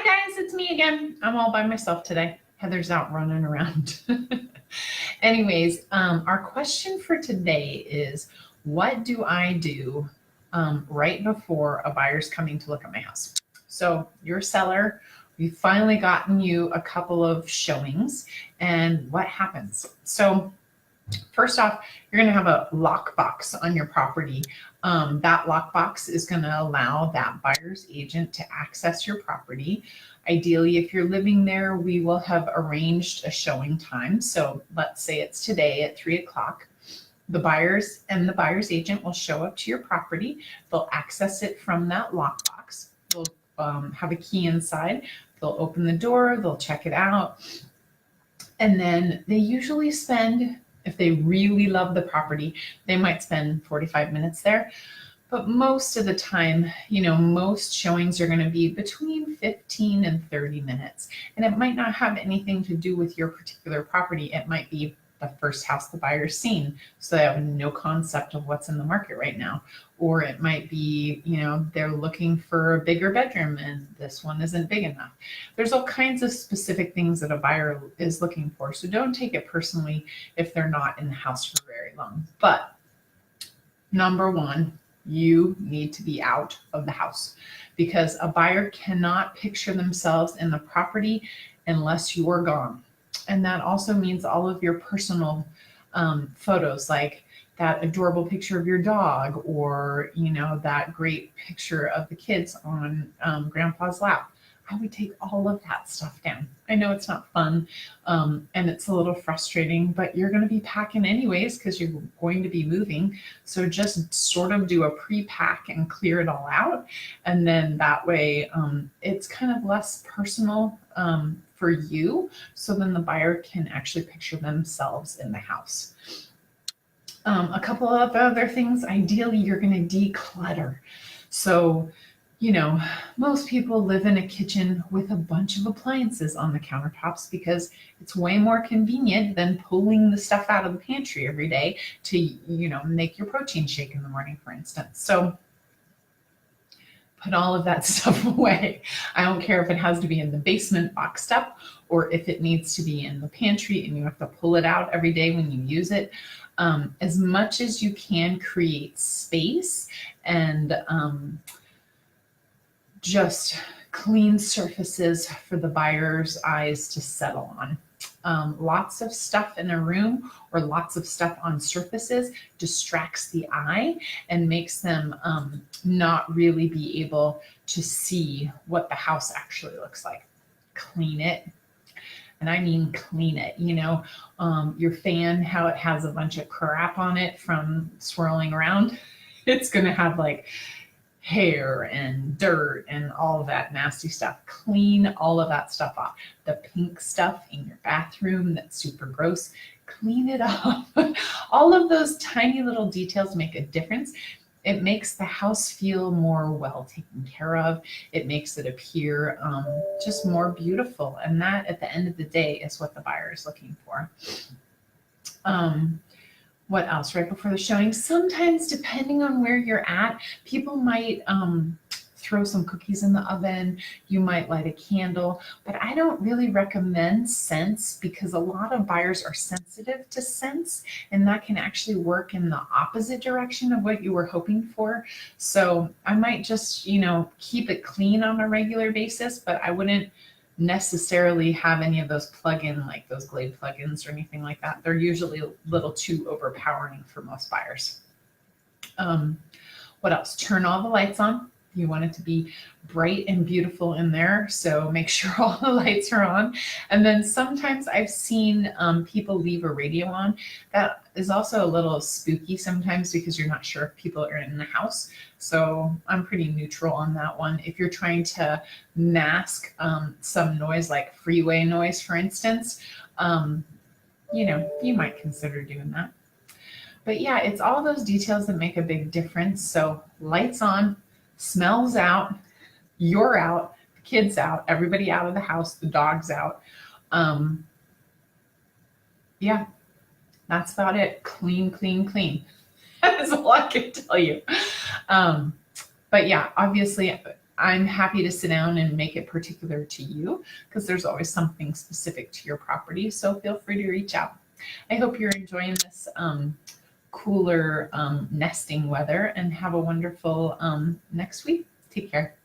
Hi guys, it's me again. I'm all by myself today. Heather's out running around. Anyways, our question for today is, what do I do right before a buyer's coming to look at my house? So you're a seller, we've finally gotten you a couple of showings, and what happens? So first off, you're going to have a lockbox on your property. That lockbox is going to allow that buyer's agent to access your property. Ideally, if you're living there, we will have arranged a showing time. So let's say it's today at 3 o'clock. The buyers and the buyer's agent will show up to your property. They'll access it from that lockbox. They'll have a key inside. They'll open the door. They'll check it out. And then they usually spend, if they really love the property, they might spend 45 minutes there. But most of the time, most showings are going to be between 15 and 30 minutes. And it might not have anything to do with your particular property. It might be the first house the buyer's seen, so they have no concept of what's in the market right now. Or it might be, they're looking for a bigger bedroom and this one isn't big enough. There's all kinds of specific things that a buyer is looking for. So don't take it personally if they're not in the house for very long. But number one, you need to be out of the house, because a buyer cannot picture themselves in the property unless you are gone. And that also means all of your personal photos, like that adorable picture of your dog, or, that great picture of the kids on grandpa's lap. I would take all of that stuff down. I know it's not fun and it's a little frustrating, but you're going to be packing anyways because you're going to be moving. So just sort of do a pre-pack and clear it all out. And then that way it's kind of less personal for you. So then the buyer can actually picture themselves in the house. A couple of other things, ideally you're going to declutter. So most people live in a kitchen with a bunch of appliances on the countertops because it's way more convenient than pulling the stuff out of the pantry every day to, make your protein shake in the morning, for instance. So put all of that stuff away. I don't care if it has to be in the basement boxed up or if it needs to be in the pantry and you have to pull it out every day when you use it. As much as you can, create space and just clean surfaces for the buyer's eyes to settle on. Lots of stuff in a room or lots of stuff on surfaces distracts the eye and makes them not really be able to see what the house actually looks like. Clean it. And I mean clean it. Your fan, how it has a bunch of crap on it from swirling around, it's going to have like hair and dirt and all of that nasty stuff. Clean all of that stuff off. The pink stuff in your bathroom that's super gross, clean it off. All of those tiny little details make a difference. It makes the house feel more well taken care of. It makes it appear just more beautiful. And that, at the end of the day, is what the buyer is looking for. What else right before the showing? Sometimes, depending on where you're at, people might throw some cookies in the oven. You might light a candle, but I don't really recommend scents because a lot of buyers are sensitive to scents, and that can actually work in the opposite direction of what you were hoping for. So I might just, keep it clean on a regular basis, but I wouldn't necessarily have any of those plug-in, like those Glade plugins or anything like that. They're usually a little too overpowering for most buyers. What else? Turn all the lights on. You want it to be bright and beautiful in there, so make sure all the lights are on. And then sometimes I've seen people leave a radio on. That is also a little spooky sometimes because you're not sure if people are in the house. So I'm pretty neutral on that one. If you're trying to mask some noise, like freeway noise, for instance, you might consider doing that. But yeah, it's all those details that make a big difference. So lights on, smells out, you're out, the kids out, everybody out of the house, the dog's out. Yeah, that's about it. Clean, clean, clean. That is all I can tell you. But yeah, obviously I'm happy to sit down and make it particular to you because there's always something specific to your property. So feel free to reach out. I hope you're enjoying this cooler nesting weather and have a wonderful next week. Take care.